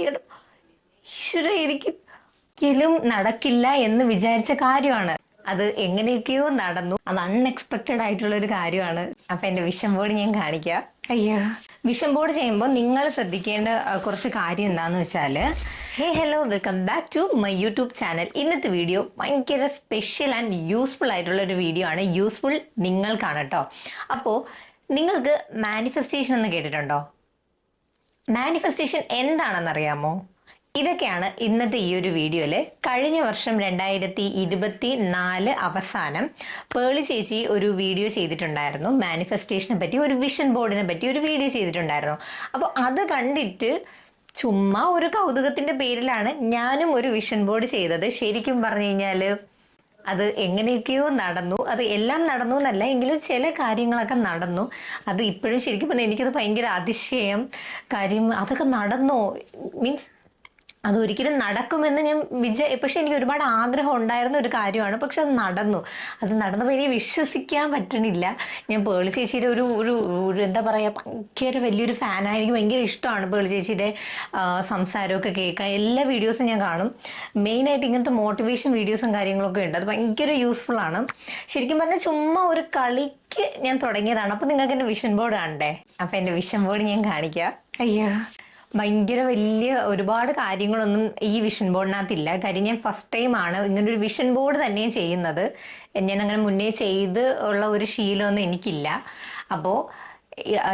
കാര്യമാണ്. ഈശ്വര, എനിക്ക് ഒരിക്കലും നടക്കില്ല എന്ന് വിചാരിച്ച കാര്യമാണ്. അത് എങ്ങനെയൊക്കെയോ നടന്നു. അത് അൺഎക്സ്പെക്റ്റഡ് ആയിട്ടുള്ള ഒരു കാര്യമാണ്. അപ്പൊ എന്റെ വിഷൻ ബോർഡ് ഞാൻ കാണിക്കാം. അയ്യോ, വിഷൻ ബോർഡ് ചെയ്യുമ്പോൾ നിങ്ങൾ ശ്രദ്ധിക്കേണ്ട കുറച്ച് കാര്യം എന്താന്ന് വെച്ചാല്, hey hello, welcome back to my YouTube channel. ഇന്നത്തെ വീഡിയോ ഭയങ്കര സ്പെഷ്യൽ ആൻഡ് യൂസ്ഫുൾ ആയിട്ടുള്ള ഒരു വീഡിയോ ആണ്. യൂസ്ഫുൾ നിങ്ങൾക്കാണ് കേട്ടോ. അപ്പോൾ നിങ്ങൾക്ക് മാനിഫെസ്റ്റേഷൻ എന്ന് കേട്ടിട്ടുണ്ടോ? മാനിഫെസ്റ്റേഷൻ എന്താണെന്നറിയാമോ? ഇതൊക്കെയാണ് ഇന്നത്തെ ഈ ഒരു വീഡിയോയിൽ. കഴിഞ്ഞ വർഷം 2024 അവസാനം പേളി ചേച്ചി ഒരു വീഡിയോ ചെയ്തിട്ടുണ്ടായിരുന്നു. മാനിഫെസ്റ്റേഷനെ പറ്റി, ഒരു വിഷൻ ബോർഡിനെ പറ്റി ഒരു വീഡിയോ ചെയ്തിട്ടുണ്ടായിരുന്നു. അപ്പോൾ അത് കണ്ടിട്ട് ചുമ്മാ ഒരു കൗതുകത്തിന്റെ പേരിലാണ് ഞാനും ഒരു വിഷൻ ബോർഡ് ചെയ്തത്. ശരിക്കും പറഞ്ഞു കഴിഞ്ഞാൽ അത് എങ്ങനെയൊക്കെയോ നടന്നു. അത് എല്ലാം നടന്നു എന്നല്ല, എങ്കിലും ചില കാര്യങ്ങളൊക്കെ നടന്നു. അത് ഇപ്പോഴും ശരിക്കും പറഞ്ഞാൽ എനിക്കത് ഭയങ്കര അതിശയം. കാര്യം അതൊക്കെ നടന്നോ, മീൻസ് അതൊരിക്കലും നടക്കുമെന്ന് ഞാൻ പക്ഷെ എനിക്ക് ഒരുപാട് ആഗ്രഹം ഉണ്ടായിരുന്ന ഒരു കാര്യമാണ്. പക്ഷെ അത് നടന്നപ്പോൾ എനിക്ക് വിശ്വസിക്കാൻ പറ്റണില്ല. ഞാൻ പേളി ചേച്ചിയുടെ ഒരു എന്താ പറയുക, ഭയങ്കര വലിയൊരു ഫാനാണ്. എനിക്ക് ഭയങ്കര ഇഷ്ടമാണ് പേളി ചേച്ചിയുടെ സംസാരമൊക്കെ കേൾക്കാൻ. എല്ലാ വീഡിയോസും ഞാൻ കാണും. മെയിനായിട്ട് ഇങ്ങനത്തെ മോട്ടിവേഷൻ വീഡിയോസും കാര്യങ്ങളൊക്കെ ഉണ്ട്. അത് ഭയങ്കര യൂസ്ഫുൾ ആണ്. ശരിക്കും പറഞ്ഞാൽ ചുമ്മാ ഒരു കളിക്ക് ഞാൻ തുടങ്ങിയതാണ്. അപ്പം നിങ്ങൾക്ക് എൻ്റെ വിഷൻ ബോർഡ് കാണണ്ടേ? അപ്പം എൻ്റെ വിഷൻ ബോർഡ് ഞാൻ കാണിക്കാം. അയ്യോ, ഭയങ്കര വലിയ ഒരുപാട് കാര്യങ്ങളൊന്നും ഈ വിഷൻ ബോർഡിനകത്തില്ല. കാര്യം ഞാൻ ഫസ്റ്റ് ടൈമാണ് ഇങ്ങനൊരു വിഷൻ ബോർഡ് തന്നെ ചെയ്യുന്നത്. ഞാൻ അങ്ങനെ മുന്നേ ചെയ്ത് ഉള്ള ഒരു ശീലമൊന്നും എനിക്കില്ല. അപ്പോൾ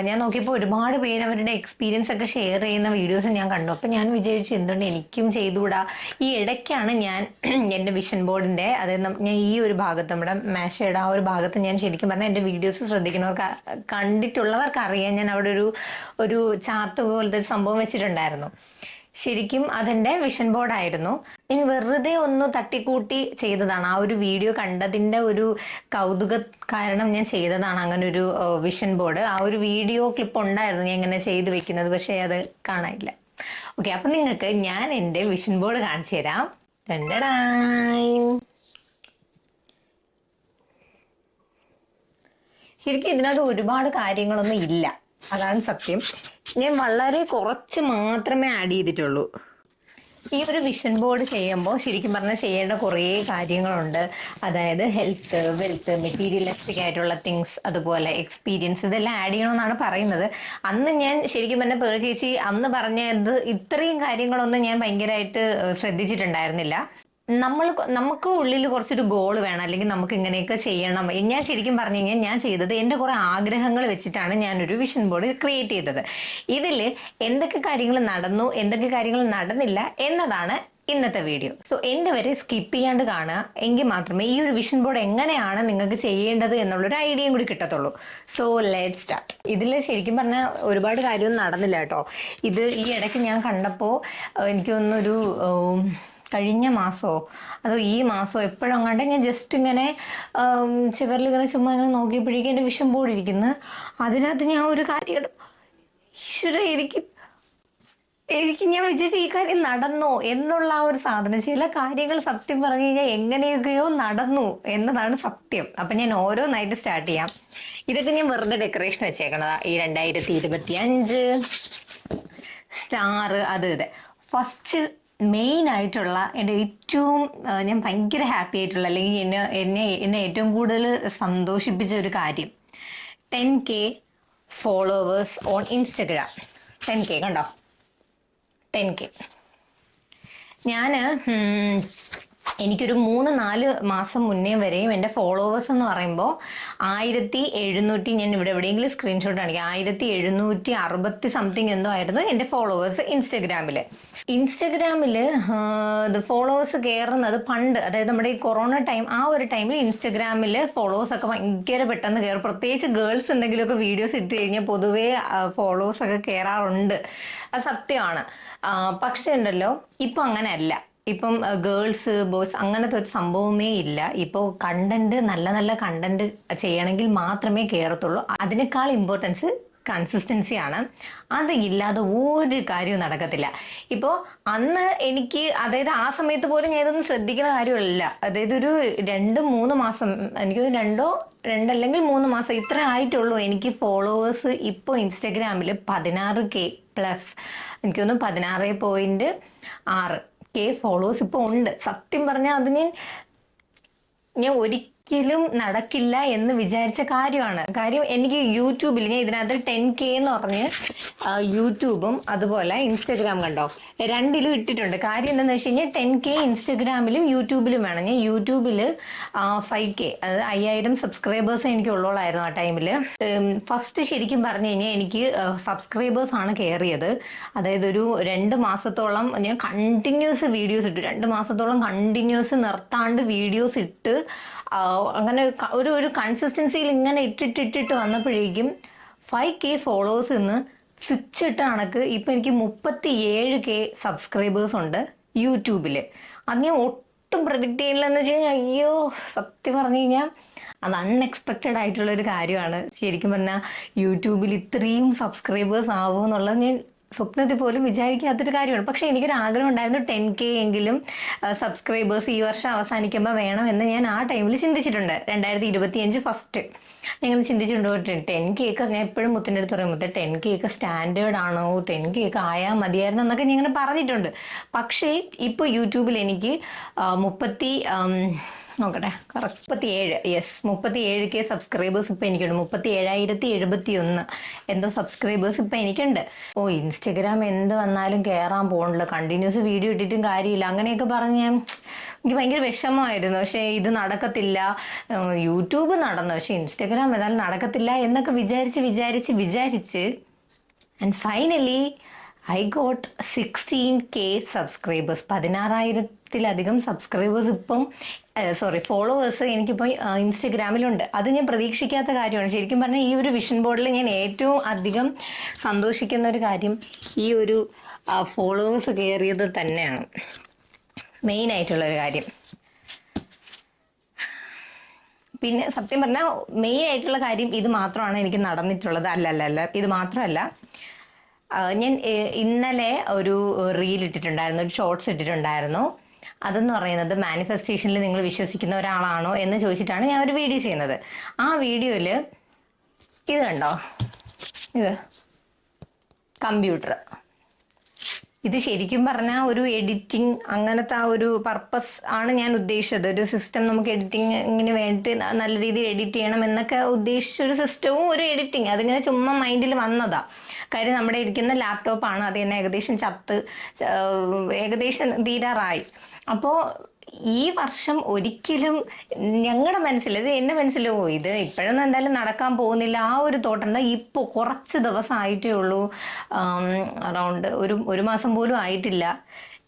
ഞാൻ നോക്കിയപ്പോൾ ഒരുപാട് പേര് അവരുടെ എക്സ്പീരിയൻസ് ഒക്കെ ഷെയർ ചെയ്യുന്ന വീഡിയോസ് ഞാൻ കണ്ടു. അപ്പം ഞാൻ വിചാരിച്ചു എന്തുകൊണ്ട് എനിക്കും ചെയ്തുകൂടാ. ഈ ഇടയ്ക്കാണ് ഞാൻ എൻ്റെ വിഷൻ ബോർഡിൻ്റെ, അതായത് ഞാൻ ഈ ഒരു ഭാഗത്ത്, നമ്മുടെ മേശയുടെ ആ ഒരു ഭാഗത്ത് ഞാൻ ശരിക്കും പറഞ്ഞാൽ എൻ്റെ വീഡിയോസ് ശ്രദ്ധിക്കുന്നവർക്ക്, കണ്ടിട്ടുള്ളവർക്ക് അറിയാം, ഞാൻ അവിടെ ഒരു ചാർട്ട് പോലത്തെ സംഭവം വെച്ചിട്ടുണ്ടായിരുന്നു. ശരിക്കും അതെൻ്റെ വിഷൻ ബോർഡായിരുന്നു. ഞാൻ വെറുതെ ഒന്ന് തട്ടിക്കൂട്ടി ചെയ്തതാണ്. ആ ഒരു വീഡിയോ കണ്ടതിൻ്റെ ഒരു കൗതുക കാരണം ഞാൻ ചെയ്തതാണ് അങ്ങനെ ഒരു വിഷൻ ബോർഡ്. ആ ഒരു വീഡിയോ ക്ലിപ്പ് ഉണ്ടായിരുന്നു ഞാൻ ഇങ്ങനെ ചെയ്ത് വെക്കുന്നത്, പക്ഷേ അത് കാണാനില്ല. ഓക്കെ, അപ്പം നിങ്ങൾക്ക് ഞാൻ എൻ്റെ വിഷൻ ബോർഡ് കാണിച്ചു തരാം. ശരിക്കും ഇതിനകത്ത് ഒരുപാട് കാര്യങ്ങളൊന്നും ഇല്ല, അതാണ് സത്യം. ഞാൻ വളരെ കുറച്ച് മാത്രമേ ആഡ് ചെയ്തിട്ടുള്ളൂ. ഈ ഒരു വിഷൻ ബോർഡ് ചെയ്യുമ്പോൾ ശരിക്കും പറഞ്ഞാൽ ചെയ്യേണ്ട കുറേ കാര്യങ്ങളുണ്ട്. അതായത് ഹെൽത്ത്, വെൽത്ത്, മെറ്റീരിയലിസ്റ്റിക് ആയിട്ടുള്ള തിങ്സ്, അതുപോലെ എക്സ്പീരിയൻസ്, ഇതെല്ലാം ആഡ് ചെയ്യണമെന്നാണ് പറയുന്നത്. അന്ന് ഞാൻ ശരിക്കും പറഞ്ഞാൽ പേളി ചേച്ചി അന്ന് പറഞ്ഞത് ഇത്രയും കാര്യങ്ങളൊന്നും ഞാൻ ഭയങ്കരമായിട്ട് ശ്രദ്ധിച്ചിട്ടുണ്ടായിരുന്നില്ല. നമുക്ക് ഉള്ളിൽ കുറച്ചൊരു ഗോൾ വേണം, അല്ലെങ്കിൽ നമുക്ക് ഇങ്ങനെയൊക്കെ ചെയ്യണം. ഞാൻ ശരിക്കും പറഞ്ഞു കഴിഞ്ഞാൽ ഞാൻ ചെയ്തത് എൻ്റെ കുറേ ആഗ്രഹങ്ങൾ വെച്ചിട്ടാണ് ഞാനൊരു വിഷൻ ബോർഡ് ക്രിയേറ്റ് ചെയ്തത്. ഇതിൽ എന്തൊക്കെ കാര്യങ്ങൾ നടന്നു, എന്തൊക്കെ കാര്യങ്ങൾ നടന്നില്ല എന്നതാണ് ഇന്നത്തെ വീഡിയോ. സോ എൻ്റെ വരെ സ്കിപ്പ് ചെയ്യാണ്ട് കാണുക, എങ്കിൽ മാത്രമേ ഈ ഒരു വിഷൻ ബോർഡ് എങ്ങനെയാണ് നിങ്ങൾക്ക് ചെയ്യേണ്ടത് എന്നുള്ളൊരു ഐഡിയയും കൂടി കിട്ടത്തുള്ളൂ. So let's start. ഇതിൽ ശരിക്കും പറഞ്ഞാൽ ഒരുപാട് കാര്യമൊന്നും നടന്നില്ല കേട്ടോ. ഇത് ഈ ഇടയ്ക്ക് ഞാൻ കണ്ടപ്പോൾ എനിക്ക് തോന്നുന്നൊരു കഴിഞ്ഞ മാസമോ അതോ ഈ മാസമോ എപ്പോഴും കണ്ടേ, ഞാൻ ജസ്റ്റ് ഇങ്ങനെ ചിവറിൽ ഇങ്ങനെ ചുമ്മാ ഇങ്ങനെ നോക്കിയപ്പോഴേക്കും എൻ്റെ വിഷൻ ബോർഡ് ഇരിക്കുന്നു. അതിനകത്ത് ഞാൻ ഒരു കാര്യം, ഈശ്വര, എനിക്ക് ഞാൻ വിചാരിച്ച ഈ കാര്യം നടന്നോ എന്നുള്ള ആ ഒരു സാധനം. ചില കാര്യങ്ങൾ സത്യം പറഞ്ഞു കഴിഞ്ഞാൽ എങ്ങനെയൊക്കെയോ നടന്നു എന്നതാണ് സത്യം. അപ്പം ഞാൻ ഓരോന്നായിട്ട് സ്റ്റാർട്ട് ചെയ്യാം. ഇതൊക്കെ ഞാൻ വെറുതെ ഡെക്കറേഷൻ വെച്ചേക്കണതാ. ഈ 2025 സ്റ്റാർ, അത് ഇത്. ഫസ്റ്റ് മെയിൻ ആയിട്ടുള്ള എൻ്റെ ഏറ്റവും ഞാൻ ഭയങ്കര ഹാപ്പി ആയിട്ടുള്ള, അല്ലെങ്കിൽ എന്നെ ഏറ്റവും കൂടുതൽ സന്തോഷിപ്പിച്ച ഒരു കാര്യം, 10K followers on Instagram. 10K കണ്ടോ, 10K. എനിക്കൊരു 3-4 മാസം മുന്നേ വരെയും എൻ്റെ ഫോളോവേഴ്സ് എന്ന് പറയുമ്പോൾ 1700, ഞാൻ ഇവിടെ എവിടെയെങ്കിലും സ്ക്രീൻഷോട്ട് കാണിക്കാം, 1760 സംതിങ് എന്തോ ആയിരുന്നു എൻ്റെ ഫോളോവേഴ്സ് ഇൻസ്റ്റഗ്രാമിൽ. ഫോളോവേഴ്സ് കയറുന്നത് പണ്ട്, അതായത് നമ്മുടെ ഈ കൊറോണ ടൈം, ആ ഒരു ടൈമിൽ ഇൻസ്റ്റഗ്രാമിൽ ഫോളോവേഴ്സൊക്കെ ഭയങ്കര പെട്ടെന്ന് കയറും. പ്രത്യേകിച്ച് ഗേൾസ് എന്തെങ്കിലുമൊക്കെ വീഡിയോസ് ഇട്ട് കഴിഞ്ഞാൽ പൊതുവേ ഫോളോവേഴ്സൊക്കെ കയറാറുണ്ട്. അത് സത്യമാണ്. പക്ഷേ ഉണ്ടല്ലോ, ഇപ്പം അങ്ങനെയല്ല. ഇപ്പം ഗേൾസ്, ബോയ്സ് അങ്ങനത്തെ ഒരു സംഭവമേ ഇല്ല. ഇപ്പോൾ കണ്ടന്റ്, നല്ല നല്ല കണ്ടന്റ് ചെയ്യണമെങ്കിൽ മാത്രമേ കയറത്തുള്ളൂ. അതിനേക്കാൾ ഇമ്പോർട്ടൻസ് കൺസിസ്റ്റൻസിയാണ്. അത് ഇല്ലാതെ ഒരു കാര്യവും നടക്കത്തില്ല. ഇപ്പോൾ അന്ന് എനിക്ക്, അതായത് ആ സമയത്ത് പോലും ഞാൻ ഇതൊന്നും ശ്രദ്ധിക്കുന്ന കാര്യമല്ല. അതായത് ഒരു 2-3 മാസം, എനിക്ക് രണ്ടല്ലെങ്കിൽ 3 മാസം ഇത്ര ആയിട്ടുള്ളൂ എനിക്ക് ഫോളോവേഴ്സ് ഇപ്പോൾ ഇൻസ്റ്റഗ്രാമിൽ 16K പ്ലസ്, എനിക്കൊന്നും 16.6K ഫോളോവേഴ്സ് ഇപ്പോൾ ഉണ്ട്. സത്യം പറഞ്ഞാൽ അത് ഞാൻ ഒരിക്കലും നടക്കില്ല എന്ന് വിചാരിച്ച കാര്യമാണ്. കാര്യം എനിക്ക് യൂട്യൂബിൽ ഞാൻ ഇതിനകത്ത് 10K എന്ന് പറഞ്ഞ് യൂട്യൂബും അതുപോലെ ഇൻസ്റ്റഗ്രാം കണ്ടോ രണ്ടിലും ഇട്ടിട്ടുണ്ട്. കാര്യം എന്താണെന്ന് വെച്ച് കഴിഞ്ഞാൽ 10K ഇൻസ്റ്റഗ്രാമിലും യൂട്യൂബിലും വേണം. ഞാൻ യൂട്യൂബിൽ 5K, അതായത് 5000 സബ്സ്ക്രൈബേഴ്സ് എനിക്ക് ഉള്ളോളായിരുന്നു ആ ടൈമിൽ. ഫസ്റ്റ് ശരിക്കും പറഞ്ഞു കഴിഞ്ഞാൽ എനിക്ക് സബ്സ്ക്രൈബേഴ്സ് ആണ് കയറിയത്. അതായത് ഒരു 2 മാസത്തോളം ഞാൻ കണ്ടിന്യൂസ് വീഡിയോസ് ഇട്ടു. 2 മാസത്തോളം കണ്ടിന്യൂസ് നിർത്താണ്ട് വീഡിയോസ് ഇട്ട് അങ്ങനെ ഒരു കൺസിസ്റ്റൻസിയിൽ ഇങ്ങനെ ഇട്ടിട്ട് വന്നപ്പോഴേക്കും 5K ഫോളോവേഴ്സ് ഇന്ന് സ്വിച്ച് ഇട്ട കണക്ക് ഇപ്പം എനിക്ക് 37K സബ്സ്ക്രൈബേഴ്സ് ഉണ്ട് യൂട്യൂബിൽ. അത് ഞാൻ ഒട്ടും പ്രഡിക്റ്റ് ചെയ്യില്ലെന്ന് വെച്ച് കഴിഞ്ഞാൽ അയ്യോ, സത്യം പറഞ്ഞു കഴിഞ്ഞാൽ അത് അൺഎക്സ്പെക്റ്റഡ് ആയിട്ടുള്ളൊരു കാര്യമാണ്. ശരിക്കും പറഞ്ഞാൽ യൂട്യൂബിൽ ഇത്രയും സബ്സ്ക്രൈബേഴ്സ് ആവും എന്നുള്ളത് ഞാൻ സ്വപ്നത്തിൽ പോലും വിചാരിക്കാത്തൊരു കാര്യമാണ്. പക്ഷേ എനിക്കൊരു ആഗ്രഹം ഉണ്ടായിരുന്നു 10K എങ്കിലും സബ്സ്ക്രൈബേഴ്സ് ഈ വർഷം അവസാനിക്കുമ്പോൾ വേണമെന്ന് ഞാൻ ആ ടൈമിൽ ചിന്തിച്ചിട്ടുണ്ട്. 2025 ഫസ്റ്റ് ഞാൻ ചിന്തിച്ചിട്ടുണ്ട്. 10K ഒക്കെ ഞാൻ എപ്പോഴും മുത്തിൻ്റെ അടുത്ത് പറയും, 10K ഒക്കെ സ്റ്റാൻഡേർഡ് ആണോ, 10K ഒക്കെ ആയാൽ മതിയായിരുന്നു എന്നൊക്കെ ഞാൻ ഇങ്ങനെ പറഞ്ഞിട്ടുണ്ട്. പക്ഷേ ഇപ്പോൾ യൂട്യൂബിൽ എനിക്ക് 37K സബ്സ്ക്രൈബേഴ്സ് ഇപ്പം എനിക്കുണ്ട്. 37,071 എന്തോ സബ്സ്ക്രൈബേഴ്സ് ഇപ്പം എനിക്കുണ്ട്. ഇൻസ്റ്റഗ്രാം എന്ത് വന്നാലും കയറാൻ പോകണില്ല, കണ്ടിന്യൂസ് വീഡിയോ ഇട്ടിട്ടും കാര്യമില്ല, അങ്ങനെയൊക്കെ പറഞ്ഞ് എനിക്ക് ഭയങ്കര വിഷമമായിരുന്നു. പക്ഷേ ഇത് നടക്കത്തില്ല. യൂട്യൂബ് നടന്നു, പക്ഷേ ഇൻസ്റ്റഗ്രാം ഏതായാലും നടക്കത്തില്ല എന്നൊക്കെ വിചാരിച്ച് and finally I got 16K subscribers. 16,000-ലധികം സബ്സ്ക്രൈബേഴ്സ് ഫോളോവേഴ്സ് എനിക്കിപ്പോൾ ഇൻസ്റ്റഗ്രാമിലുണ്ട്. അത് ഞാൻ പ്രതീക്ഷിക്കാത്ത കാര്യമാണ്. ശരിക്കും പറഞ്ഞാൽ ഈ ഒരു വിഷൻ ബോർഡിൽ ഞാൻ ഏറ്റവും അധികം സന്തോഷിക്കുന്ന ഒരു കാര്യം ഈ ഒരു ഫോളോവേഴ്സ് കയറിയത് തന്നെയാണ്, മെയിനായിട്ടുള്ളൊരു കാര്യം. പിന്നെ സത്യം പറഞ്ഞാൽ മെയിൻ ആയിട്ടുള്ള കാര്യം ഇത് മാത്രമാണ് എനിക്ക് നടന്നിട്ടുള്ളത്. അല്ല ഇത് മാത്രമല്ല, ഞാൻ ഇന്നലെ ഒരു റീൽ ഇട്ടിട്ടുണ്ടായിരുന്നു, ഒരു ഷോർട്സ് ഇട്ടിട്ടുണ്ടായിരുന്നു. അതെന്ന് പറയുന്നത് മാനിഫെസ്റ്റേഷനിൽ നിങ്ങൾ വിശ്വസിക്കുന്ന ഒരാളാണോ എന്ന് ചോദിച്ചിട്ടാണ് ഞാൻ ഒരു വീഡിയോ ചെയ്യുന്നത്. ആ വീഡിയോയിൽ ഇത് കണ്ടോ, ഇത് കമ്പ്യൂട്ടർ, ഇത് ശരിക്കും പറഞ്ഞാൽ ഒരു എഡിറ്റിംഗ് അങ്ങനത്തെ ആ ഒരു പർപ്പസ് ആണ് ഞാൻ ഉദ്ദേശിച്ചത്. ഒരു സിസ്റ്റം നമുക്ക് എഡിറ്റിങ്ങിന് വേണ്ടി നല്ല രീതിയിൽ എഡിറ്റ് ചെയ്യണം എന്നൊക്കെ ഉദ്ദേശിച്ചൊരു സിസ്റ്റവും ഒരു എഡിറ്റിംഗ്, അതിങ്ങനെ ചുമ്മാ മൈൻഡിൽ വന്നതാ. കാര്യം നമ്മുടെ ഇരിക്കുന്ന ലാപ്ടോപ്പാണ്, അത് തന്നെ ഏകദേശം തീരാറായി. അപ്പോൾ ഈ വർഷം ഒരിക്കലും ഞങ്ങളുടെ മനസ്സിൽ, ഇത് എൻ്റെ മനസ്സിലോ ഇത് ഇപ്പോഴൊന്നും എന്തായാലും നടക്കാൻ പോകുന്നില്ല ആ ഒരു തോട്ട്. എന്താ ഇപ്പോൾ കുറച്ച് ദിവസം ആയിട്ടേ ഉള്ളൂ, അറൗണ്ട് ഒരു മാസം പോലും ആയിട്ടില്ല,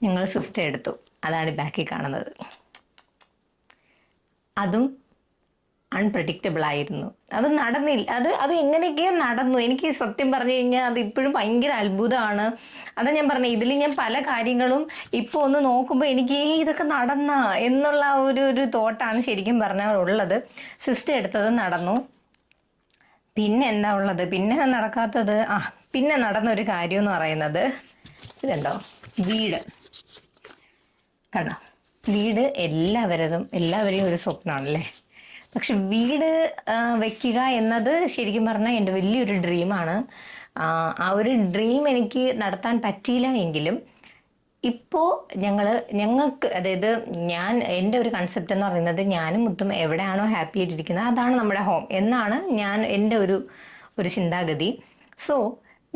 ഞങ്ങൾ സിസ്റ്റം എടുത്തു. അതാണ് ബാക്കിൽ കാണുന്നത്. അതും അൺപ്രഡിക്റ്റബിൾ ആയിരുന്നു. അത് നടന്നില്ല. അത് എങ്ങനെയൊക്കെയോ നടന്നു. എനിക്ക് സത്യം പറഞ്ഞു കഴിഞ്ഞാൽ അത് ഇപ്പോഴും ഭയങ്കര അത്ഭുതമാണ്. അതാ ഞാൻ പറഞ്ഞത്, ഇതിൽ ഞാൻ പല കാര്യങ്ങളും ഇപ്പോൾ ഒന്ന് നോക്കുമ്പോൾ എനിക്ക് ഇതൊക്കെ നടന്ന എന്നുള്ള ഒരു തോട്ടാണ് ശരിക്കും പറഞ്ഞാൽ ഉള്ളത്. സിസ്റ്റം എടുത്തത് നടന്നു. പിന്നെ എന്താ ഉള്ളത്, പിന്നെ നടക്കാത്തത്, പിന്നെ നടന്നൊരു കാര്യം എന്ന് പറയുന്നത് ഇതുണ്ടോ, വീട് കണ്ടോ. വീട് എല്ലാവരെയും ഒരു സ്വപ്നമാണല്ലേ. പക്ഷെ വീട് വെക്കുക എന്നത് ശരിക്കും പറഞ്ഞാൽ എൻ്റെ വലിയൊരു ഡ്രീമാണ്. ആ ഒരു ഡ്രീം എനിക്ക് നടത്താൻ പറ്റിയില്ല എങ്കിലും ഇപ്പോൾ ഞങ്ങൾക്ക്, അതായത് എൻ്റെ ഒരു കൺസെപ്റ്റ് എന്ന് പറയുന്നത്, ഞാനും മുത്തും എവിടെയാണോ ഹാപ്പി ആയിട്ടിരിക്കുന്നത് അതാണ് നമ്മുടെ ഹോം എന്നാണ് എൻ്റെ ഒരു ചിന്താഗതി. സോ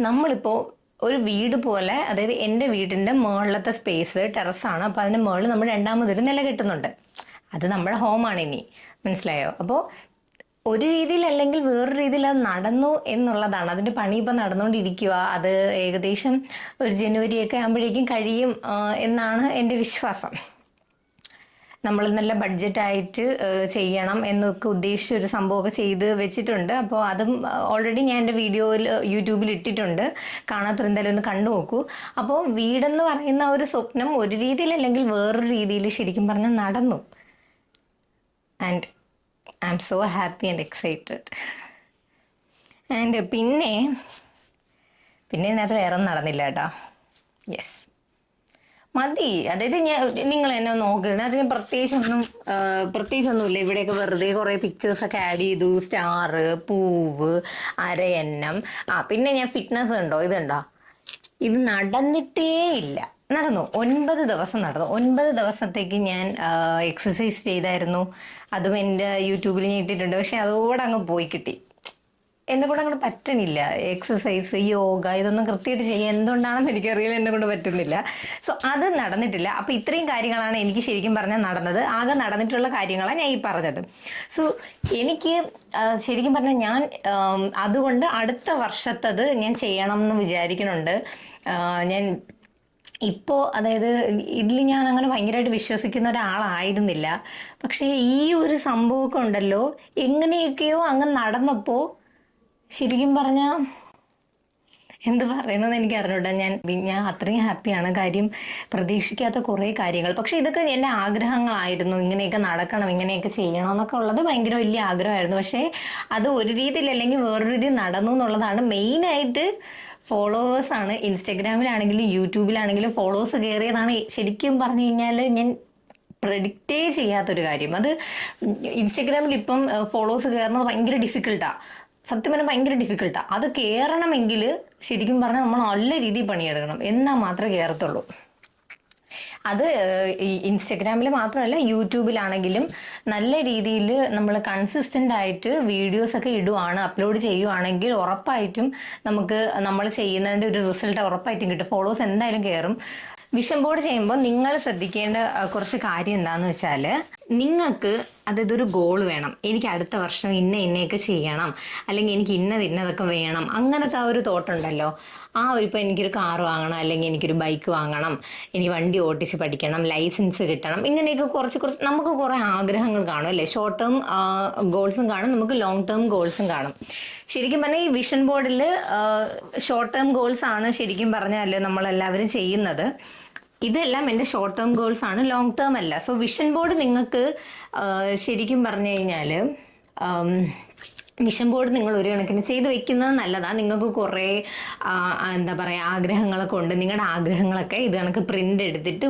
നമ്മളിപ്പോൾ ഒരു വീട് പോലെ, അതായത് എൻ്റെ വീടിൻ്റെ മുകളിലത്തെ സ്പേസ് ടെറസാണ്. അപ്പോൾ അതിൻ്റെ മുകളിൽ നമ്മൾ രണ്ടാമതൊരു നില കെട്ടുന്നുണ്ട്. അത് നമ്മുടെ ഹോമാണ് ഇനി, മനസ്സിലായോ? അപ്പോൾ ഒരു രീതിയിൽ അല്ലെങ്കിൽ വേറൊരു രീതിയിൽ അത് നടന്നു എന്നുള്ളതാണ്. അതിൻ്റെ പണി ഇപ്പം നടന്നുകൊണ്ടിരിക്കുക. അത് ഏകദേശം ഒരു ജനുവരിയൊക്കെ ആകുമ്പോഴേക്കും കഴിയും എന്നാണ് എൻ്റെ വിശ്വാസം. നമ്മൾ നല്ല ബഡ്ജറ്റായിട്ട് ചെയ്യണം എന്നൊക്കെ ഉദ്ദേശിച്ചൊരു സംഭവമൊക്കെ ചെയ്ത് വെച്ചിട്ടുണ്ട്. അപ്പോൾ അതും ഓൾറെഡി ഞാൻ എൻ്റെ വീഡിയോയിൽ യൂട്യൂബിൽ ഇട്ടിട്ടുണ്ട്, കാണാത്തവർ എന്തായാലും ഒന്ന് കണ്ടു നോക്കൂ. അപ്പോൾ വീടെന്ന് പറയുന്ന ഒരു സ്വപ്നം ഒരു രീതിയിൽ അല്ലെങ്കിൽ വേറൊരു രീതിയിൽ ശരിക്കും പറഞ്ഞാൽ നടന്നു. And I am so happy and excited. And പിന്നെ ഇതിനകത്ത് വേറെ ഒന്നും നടന്നില്ല കേട്ടോ. യെസ്, മതി. അതായത് നിങ്ങൾ എന്നെ നോക്കുന്നത് അതിന് പ്രത്യേകിച്ചൊന്നുമില്ല. ഇവിടെയൊക്കെ വെറുതെ കുറേ പിക്ചേഴ്സൊക്കെ ആഡ് ചെയ്തു, സ്റ്റാർ, പൂവ്, അരയന്നം. പിന്നെ ഞാൻ ഫിറ്റ്നസ് ഉണ്ടോ, ഇതുണ്ടോ, ഇത് നടന്നിട്ടേ ഇല്ല. നടന്നു 9 ദിവസം നടന്നു. 9 ദിവസത്തേക്ക് ഞാൻ എക്സസൈസ് ചെയ്തായിരുന്നു. അതും എൻ്റെ യൂട്യൂബിൽ ഞാൻ ഇട്ടിട്ടുണ്ട്. പക്ഷെ അതോടെ അങ്ങ് പോയി കിട്ടി. എന്നെ കൊണ്ട് അങ്ങോട്ട് പറ്റണില്ല. എക്സസൈസ്, യോഗ, ഇതൊന്നും കൃത്യമായിട്ട് ചെയ്യാൻ എന്തുകൊണ്ടാണെന്ന് എനിക്കറിയില്ല, എന്നെ കൊണ്ട് പറ്റുന്നില്ല. സോ അത് നടന്നിട്ടില്ല. അപ്പോൾ ഇത്രയും കാര്യങ്ങളാണ് എനിക്ക് ശരിക്കും പറഞ്ഞാൽ നടന്നത്. ആകെ നടന്നിട്ടുള്ള കാര്യങ്ങളാണ് ഞാൻ ഈ പറഞ്ഞത്. സോ എനിക്ക് ശരിക്കും പറഞ്ഞാൽ ഞാൻ അതുകൊണ്ട് അടുത്ത വർഷത്തത് ഞാൻ ചെയ്യണം എന്ന് വിചാരിക്കുന്നുണ്ട്. ഞാൻ ഇപ്പോൾ അതായത് ഇതിൽ ഞാൻ അങ്ങനെ ഭയങ്കരമായിട്ട് വിശ്വസിക്കുന്ന ഒരാളായിരുന്നില്ല. പക്ഷേ ഈ ഒരു സംഭവമൊക്കെ ഉണ്ടല്ലോ, എങ്ങനെയൊക്കെയോ അങ്ങ് നടന്നപ്പോൾ ശരിക്കും പറഞ്ഞാൽ എന്ത് പറയണമെന്ന് എനിക്ക് അറിഞ്ഞൂടാ. ഞാൻ അത്രയും ഹാപ്പിയാണ്. കാര്യം പ്രതീക്ഷിക്കാത്ത കുറേ കാര്യങ്ങൾ. പക്ഷെ ഇതൊക്കെ എൻ്റെ ആഗ്രഹങ്ങളായിരുന്നു. ഇങ്ങനെയൊക്കെ നടക്കണം, ഇങ്ങനെയൊക്കെ ചെയ്യണം എന്നൊക്കെ ഉള്ളത് ഭയങ്കര വലിയ ആഗ്രഹമായിരുന്നു. പക്ഷേ അത് ഒരു രീതിയിൽ അല്ലെങ്കിൽ വേറൊരു രീതിയിൽ നടന്നു എന്നുള്ളതാണ് മെയിനായിട്ട്. ഫോളോവേഴ്സാണ്. ഇൻസ്റ്റഗ്രാമിലാണെങ്കിലും യൂട്യൂബിലാണെങ്കിലും ഫോളോവേഴ്സ് കയറിയതാണ് ശരിക്കും പറഞ്ഞു കഴിഞ്ഞാൽ ഞാൻ പ്രെഡിക്റ്റേ ചെയ്യാത്തൊരു കാര്യം. അത് ഇൻസ്റ്റഗ്രാമിൽ ഇപ്പം ഫോളോവേഴ്സ് കയറുന്നത് ഭയങ്കര ഡിഫിക്കൽട്ടാണ്. സത്യം പറഞ്ഞാൽ ഭയങ്കര ഡിഫിക്കൽട്ടാണ്. അത് കയറണമെങ്കിൽ ശരിക്കും പറഞ്ഞാൽ നമ്മൾ നല്ല രീതിയിൽ പണിയെടുക്കണം, എന്നാൽ മാത്രമേ കയറത്തുള്ളൂ. അത് ഇൻസ്റ്റഗ്രാമിൽ മാത്രമല്ല, യൂട്യൂബിലാണെങ്കിലും നല്ല രീതിയിൽ നമ്മൾ കൺസിസ്റ്റൻ്റ് ആയിട്ട് വീഡിയോസൊക്കെ ഇടുവാണ്, അപ്ലോഡ് ചെയ്യുവാണെങ്കിൽ ഉറപ്പായിട്ടും നമുക്ക് നമ്മൾ ചെയ്യുന്നതിൻ്റെ ഒരു റിസൾട്ട് ഉറപ്പായിട്ടും കിട്ടും. ഫോളോവേഴ്സ് എന്തായാലും കയറും. വിഷൻ ബോർഡ് ചെയ്യുമ്പോൾ നിങ്ങൾ ശ്രദ്ധിക്കേണ്ട കുറച്ച് കാര്യം എന്താണെന്ന് വെച്ചാൽ, നിങ്ങൾക്ക് അതായത് ഒരു ഗോൾ വേണം. എനിക്ക് അടുത്ത വർഷം ഇന്നയൊക്കെ ചെയ്യണം, അല്ലെങ്കിൽ എനിക്ക് ഇന്നതൊക്കെ വേണം, അങ്ങനത്തെ ആ ഒരു തോട്ടുണ്ടല്ലോ. ഇപ്പോൾ എനിക്കൊരു കാർ വാങ്ങണം, അല്ലെങ്കിൽ എനിക്കൊരു ബൈക്ക് വാങ്ങണം, എനിക്ക് വണ്ടി ഓട്ടിച്ച് പഠിക്കണം, ലൈസൻസ് കിട്ടണം, ഇങ്ങനെയൊക്കെ കുറച്ച് നമുക്ക് കുറേ ആഗ്രഹങ്ങൾ കാണും അല്ലേ. ഷോർട്ട് ടേം ഗോൾസും കാണും, നമുക്ക് ലോങ് ടേം ഗോൾസും കാണും. ശരിക്കും പറഞ്ഞാൽ ഈ വിഷൻ ബോർഡിൽ ഷോർട്ട് ടേം ഗോൾസ് ആണ് ശരിക്കും പറഞ്ഞാൽ നമ്മളെല്ലാവരും ചെയ്യുന്നത്. ഇതെല്ലാം എൻ്റെ ഷോർട്ട് ടേം ഗോൾസ് ആണ്, ലോങ് ടേം അല്ല. സോ വിഷൻ ബോർഡ് നിങ്ങൾക്ക് ശരിക്കും പറഞ്ഞു കഴിഞ്ഞാൽ വിഷൻ ബോർഡ് നിങ്ങൾ ഒരു കണക്കിന് ചെയ്ത് വെക്കുന്നത് നല്ലതാണ്. നിങ്ങൾക്ക് കുറേ എന്താ പറയുക ആഗ്രഹങ്ങളൊക്കെ ഉണ്ട്. നിങ്ങളുടെ ആഗ്രഹങ്ങളൊക്കെ ഇത് കണക്ക് പ്രിൻ്റ് എടുത്തിട്ട്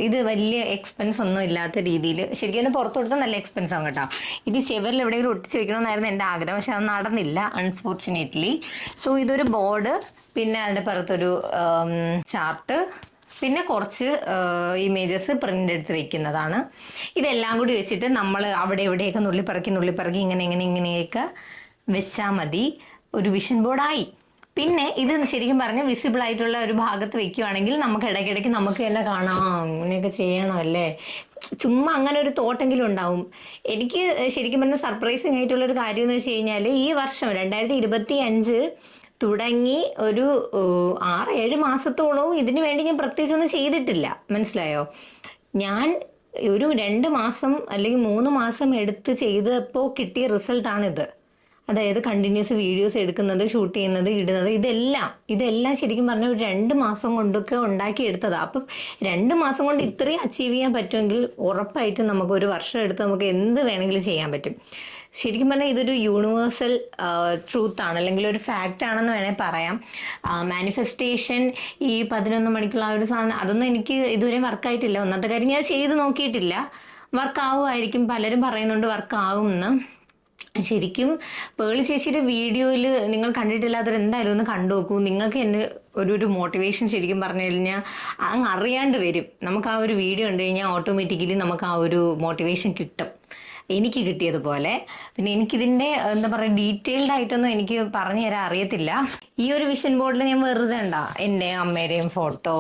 ഇത് വലിയ എക്സ്പെൻസ് ഒന്നും ഇല്ലാത്ത രീതിയിൽ, ശരിക്കും തന്നെ പുറത്തു കൊടുത്താൽ നല്ല എക്സ്പെൻസ് ആകും കേട്ടോ. ഇത് ചെവരിൽ എവിടെയെങ്കിലും ഒട്ടിച്ച് വെക്കണമെന്നായിരുന്നു എൻ്റെ ആഗ്രഹം. പക്ഷെ അത് നടന്നില്ല അൺഫോർച്ചുനേറ്റ്ലി. സോ ഇതൊരു ബോർഡ്, പിന്നെ അതിൻ്റെ പുറത്തൊരു ചാർട്ട്, പിന്നെ കുറച്ച് ഇമേജസ് പ്രിൻ്റ് എടുത്ത് വെക്കുന്നതാണ്. ഇതെല്ലാം കൂടി വെച്ചിട്ട് നമ്മൾ അവിടെ എവിടെയൊക്കെ നുള്ളിപ്പറക്കി ഇങ്ങനെയൊക്കെ വെച്ചാൽ മതി. ഒരു വിഷൻ ബോർഡായി. പിന്നെ ഇത് ശരിക്കും പറഞ്ഞാൽ വിസിബിൾ ആയിട്ടുള്ള ഒരു ഭാഗത്ത് വെക്കുകയാണെങ്കിൽ നമുക്ക് ഇടയ്ക്കിടയ്ക്ക് നമുക്ക് തന്നെ കാണാം, ഇങ്ങനെയൊക്കെ ചെയ്യണമല്ലേ, ചുമ്മാ അങ്ങനെ ഒരു തോട്ടെങ്കിലും ഉണ്ടാവും. എനിക്ക് ശരിക്കും പറഞ്ഞാൽ സർപ്രൈസിങ് ആയിട്ടുള്ളൊരു കാര്യം എന്ന് വെച്ച് കഴിഞ്ഞാൽ, ഈ വർഷം 2025 തുടങ്ങി ഒരു 6-7 മാസത്തോളവും ഇതിനു വേണ്ടി ഞാൻ പ്രത്യേകിച്ചൊന്നും ചെയ്തിട്ടില്ല. മനസ്സിലായോ? ഞാൻ ഒരു 2 മാസം അല്ലെങ്കിൽ 3 മാസം എടുത്ത് ചെയ്തപ്പോൾ കിട്ടിയ റിസൾട്ടാണിത്. അതായത് കണ്ടിന്യൂസ് വീഡിയോസ് എടുക്കുന്നത്, ഷൂട്ട് ചെയ്യുന്നത്, ഇടുന്നത്, ഇതെല്ലാം ശരിക്കും പറഞ്ഞാൽ ഒരു 2 മാസം കൊണ്ടൊക്കെ ഉണ്ടാക്കിയെടുത്തതാണ്. അപ്പം 2 മാസം കൊണ്ട് ഇത്രയും അച്ചീവ് ചെയ്യാൻ പറ്റുമെങ്കിൽ ഉറപ്പായിട്ടും നമുക്ക് ഒരു വർഷം എടുത്ത് നമുക്ക് എന്ത് വേണമെങ്കിലും ചെയ്യാൻ പറ്റും. ശരിക്കും പറഞ്ഞാൽ ഇതൊരു യൂണിവേഴ്സൽ ട്രൂത്താണ്, അല്ലെങ്കിൽ ഒരു ഫാക്റ്റ് ആണെന്ന് വേണേൽ പറയാം. മാനിഫെസ്റ്റേഷൻ, ഈ 11 മണിക്കുള്ള ആ ഒരു സാധനം, അതൊന്നും എനിക്ക് ഇതുവരെ വർക്കായിട്ടില്ല. ഒന്നാമത്തെ കാര്യം ഞാൻ ചെയ്ത് നോക്കിയിട്ടില്ല. വർക്കാവുമായിരിക്കും, പലരും പറയുന്നുണ്ട് വർക്കാവുമെന്ന്. ശരിക്കും പേളി ചേച്ചിയുടെ വീഡിയോയിൽ നിങ്ങൾ കണ്ടിട്ടില്ലാത്തവർ എന്തായാലും ഒന്ന് കണ്ടു നോക്കൂ. നിങ്ങൾക്ക് എൻ്റെ ഒരു മോട്ടിവേഷൻ ശരിക്കും പറഞ്ഞു കഴിഞ്ഞാൽ അങ്ങ് അറിയാണ്ട് വരും. നമുക്ക് ആ ഒരു വീഡിയോ കണ്ടു കഴിഞ്ഞാൽ ഓട്ടോമാറ്റിക്കലി നമുക്ക് ആ ഒരു മോട്ടിവേഷൻ കിട്ടും. എനിക്ക് കിട്ടിയതുപോലെ. പിന്നെ എനിക്കിതിൻ്റെ എന്താ പറയുക ഡീറ്റെയിൽഡ് ആയിട്ടൊന്നും എനിക്ക് പറഞ്ഞു തരാൻ അറിയത്തില്ല. ഈ ഒരു വിഷൻ ബോർഡിൽ ഞാൻ വെറുതെ എൻ്റെ അമ്മയുടെയും ഫോട്ടോ,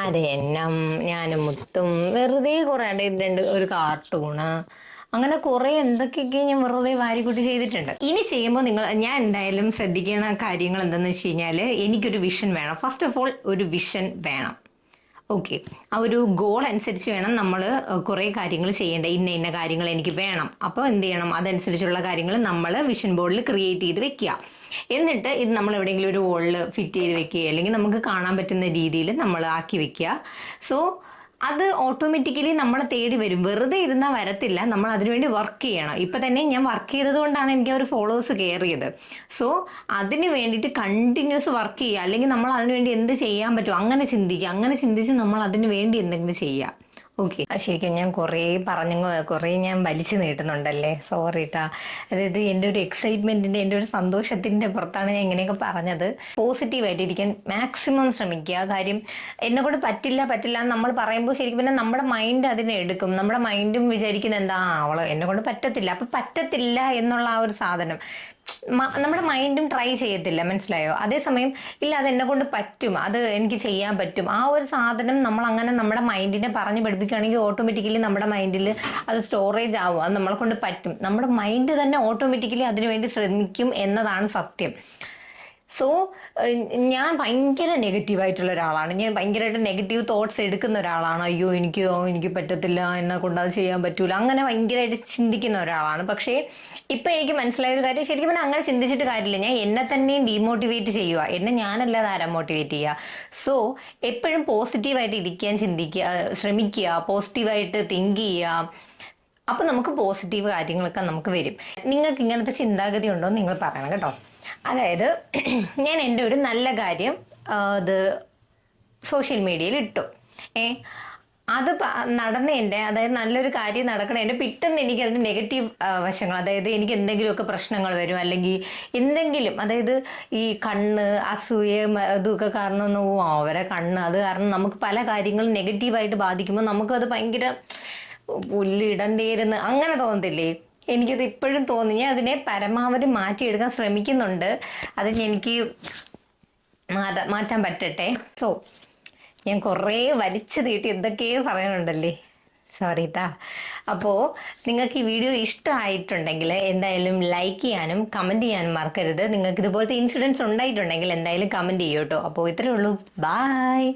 അരയന്നം, ഞാനും മുത്തും, വെറുതെ കുറേ ഒരു കാർട്ടൂണ്, അങ്ങനെ കുറേ എന്തൊക്കെയൊക്കെ ഞാൻ വെറുതെ വാരിക്കൂട്ടി ചെയ്തിട്ടുണ്ട്. ഇനി ചെയ്യുമ്പോൾ ഞാൻ എന്തായാലും ശ്രദ്ധിക്കുന്ന കാര്യങ്ങൾ എന്താണെന്ന് വെച്ച് കഴിഞ്ഞാൽ, എനിക്കൊരു വിഷൻ വേണം. ഫസ്റ്റ് ഓഫ് ഓൾ ഒരു വിഷൻ വേണം. ഓക്കെ, ആ ഒരു ഗോൾ അനുസരിച്ച് വേണം നമ്മൾ കുറേ കാര്യങ്ങൾ ചെയ്യേണ്ടത്. ഇന്ന കാര്യങ്ങൾ എനിക്ക് വേണം. അപ്പോൾ എന്ത് ചെയ്യണം, അതനുസരിച്ചുള്ള കാര്യങ്ങൾ നമ്മൾ വിഷൻ ബോർഡിൽ ക്രിയേറ്റ് ചെയ്ത് വെക്കുക. എന്നിട്ട് ഇത് നമ്മൾ എവിടെയെങ്കിലും ഒരു വോളിൽ ഫിറ്റ് ചെയ്ത് വെക്കുക, അല്ലെങ്കിൽ നമുക്ക് കാണാൻ പറ്റുന്ന രീതിയിൽ നമ്മൾ ആക്കി വെക്കുക. സോ അത് ഓട്ടോമാറ്റിക്കലി നമ്മളെ തേടി വരും. വെറുതെ ഇരുന്നാൽ വരത്തില്ല, നമ്മൾ അതിനുവേണ്ടി വർക്ക് ചെയ്യണം. ഇപ്പം തന്നെ ഞാൻ വർക്ക് ചെയ്തത് കൊണ്ടാണ് എനിക്ക് ഒരു ഫോളോവേഴ്സ് കയറിയത്. സോ അതിന് വേണ്ടിയിട്ട് കണ്ടിന്യൂസ് വർക്ക് ചെയ്യുക, അല്ലെങ്കിൽ നമ്മൾ അതിനു വേണ്ടി എന്ത് ചെയ്യാൻ പറ്റും അങ്ങനെ ചിന്തിക്കുക. അങ്ങനെ ചിന്തിച്ച് നമ്മൾ അതിന് വേണ്ടി എന്തെങ്കിലും ചെയ്യുക. ഓക്കെ, ശരിക്കും ഞാൻ കുറേ ഞാൻ വലിച്ചു നീട്ടുന്നുണ്ടല്ലേ, സോറി ട്ടാ. അതായത് എൻ്റെ ഒരു എക്സൈറ്റ്മെൻറ്റിൻ്റെ, എൻ്റെ ഒരു സന്തോഷത്തിൻ്റെ പുറത്താണ് ഞാൻ ഇങ്ങനെയൊക്കെ പറഞ്ഞത്. പോസിറ്റീവായിട്ടിരിക്കാൻ മാക്സിമം ശ്രമിക്കുക. കാര്യം എന്നെ കൊണ്ട് പറ്റില്ല എന്ന് നമ്മൾ പറയുമ്പോൾ ശരിക്കും പിന്നെ നമ്മുടെ മൈൻഡ് അതിനെ എടുക്കും. നമ്മുടെ മൈൻഡും വിചാരിക്കുന്നത് എന്താ, അവൾ എന്നെ കൊണ്ട് പറ്റത്തില്ല. അപ്പം പറ്റത്തില്ല എന്നുള്ള ആ ഒരു സാധനം നമ്മുടെ മൈൻഡും ട്രൈ ചെയ്യത്തില്ല, മനസ്സിലായോ? അതേസമയം ഇല്ല, അത് എന്നെ കൊണ്ട് പറ്റും, അത് എനിക്ക് ചെയ്യാൻ പറ്റും, ആ ഒരു സാധനം നമ്മൾ അങ്ങനെ നമ്മുടെ മൈൻഡിനെ പറഞ്ഞ് പഠിപ്പിക്കുകയാണെങ്കിൽ ഓട്ടോമാറ്റിക്കലി നമ്മുടെ മൈൻഡിൽ അത് സ്റ്റോറേജ് ആവും. അത് നമ്മളെ കൊണ്ട് പറ്റും. നമ്മുടെ മൈൻഡ് തന്നെ ഓട്ടോമാറ്റിക്കലി അതിനുവേണ്ടി ശ്രമിക്കും എന്നതാണ് സത്യം. സോ ഞാൻ ഭയങ്കര നെഗറ്റീവായിട്ടുള്ള ഒരാളാണ്. ഞാൻ ഭയങ്കരമായിട്ട് നെഗറ്റീവ് തോട്ട്സ് എടുക്കുന്ന ഒരാളാണ്. അയ്യോ എനിക്ക് പറ്റത്തില്ല, എന്നെ കൊണ്ട് അത് ചെയ്യാൻ പറ്റൂല, അങ്ങനെ ഭയങ്കരമായിട്ട് ചിന്തിക്കുന്ന ഒരാളാണ്. പക്ഷേ ഇപ്പം എനിക്ക് മനസ്സിലായൊരു കാര്യം, ശരിക്കും പറഞ്ഞാൽ അങ്ങനെ ചിന്തിച്ചിട്ട് കാര്യമില്ല. ഞാൻ എന്നെ തന്നെയും ഡീമോട്ടിവേറ്റ് ചെയ്യുക. എന്നെ ഞാനല്ലാതെ ആരാ മോട്ടിവേറ്റ് ചെയ്യുക? സോ എപ്പോഴും പോസിറ്റീവായിട്ട് ഇരിക്കാൻ ശ്രമിക്കുക, പോസിറ്റീവായിട്ട് തിങ്ക് ചെയ്യുക. അപ്പം നമുക്ക് പോസിറ്റീവ് കാര്യങ്ങളൊക്കെ നമുക്ക് വരും. നിങ്ങൾക്ക് ഇങ്ങനത്തെ ചിന്താഗതി ഉണ്ടോ എന്ന് നിങ്ങൾ പറയണം കേട്ടോ. അതായത് ഞാൻ എൻ്റെ ഒരു നല്ല കാര്യം അത് സോഷ്യൽ മീഡിയയിൽ ഇട്ടു. അത് നടന്നതിൻ്റെ, അതായത് നല്ലൊരു കാര്യം നടക്കണതിൻ്റെ പിറ്റേന്ന് എനിക്ക് അതിൻ്റെ നെഗറ്റീവ് വശങ്ങൾ, അതായത് എനിക്ക് എന്തെങ്കിലുമൊക്കെ പ്രശ്നങ്ങൾ വരും, അല്ലെങ്കിൽ എന്തെങ്കിലും, അതായത് ഈ കണ്ണ് അസൂയ ഇതൊക്കെ കാരണം അവരെ കണ്ണ്, അത് കാരണം നമുക്ക് പല കാര്യങ്ങളും നെഗറ്റീവായിട്ട് ബാധിക്കുമ്പോൾ നമുക്കത് ഭയങ്കര പുല്ലിടണ്ടേരുന്ന് അങ്ങനെ തോന്നത്തില്ലേ? എനിക്കത് ഇപ്പോഴും തോന്നി. ഞാൻ അതിനെ പരമാവധി മാറ്റിയെടുക്കാൻ ശ്രമിക്കുന്നുണ്ട്. അതിന് എനിക്ക് മാറ്റാൻ പറ്റട്ടെ. സോ ഞാൻ കുറേ വലിച്ചു നീട്ടി എന്തൊക്കെയോ പറയാനുണ്ടല്ലേ, സോറി ട്ടാ. അപ്പോൾ നിങ്ങൾക്ക് ഈ വീഡിയോ ഇഷ്ടമായിട്ടുണ്ടെങ്കിൽ എന്തായാലും ലൈക്ക് ചെയ്യാനും കമൻറ്റ് ചെയ്യാനും മറക്കരുത്. നിങ്ങൾക്ക് ഇതുപോലത്തെ ഇൻസിഡൻസ് ഉണ്ടായിട്ടുണ്ടെങ്കിൽ എന്തായാലും കമൻറ്റ് ചെയ്യൂ കേട്ടോ. അപ്പോൾ ഇത്രയേ ഉള്ളൂ. ബായ്.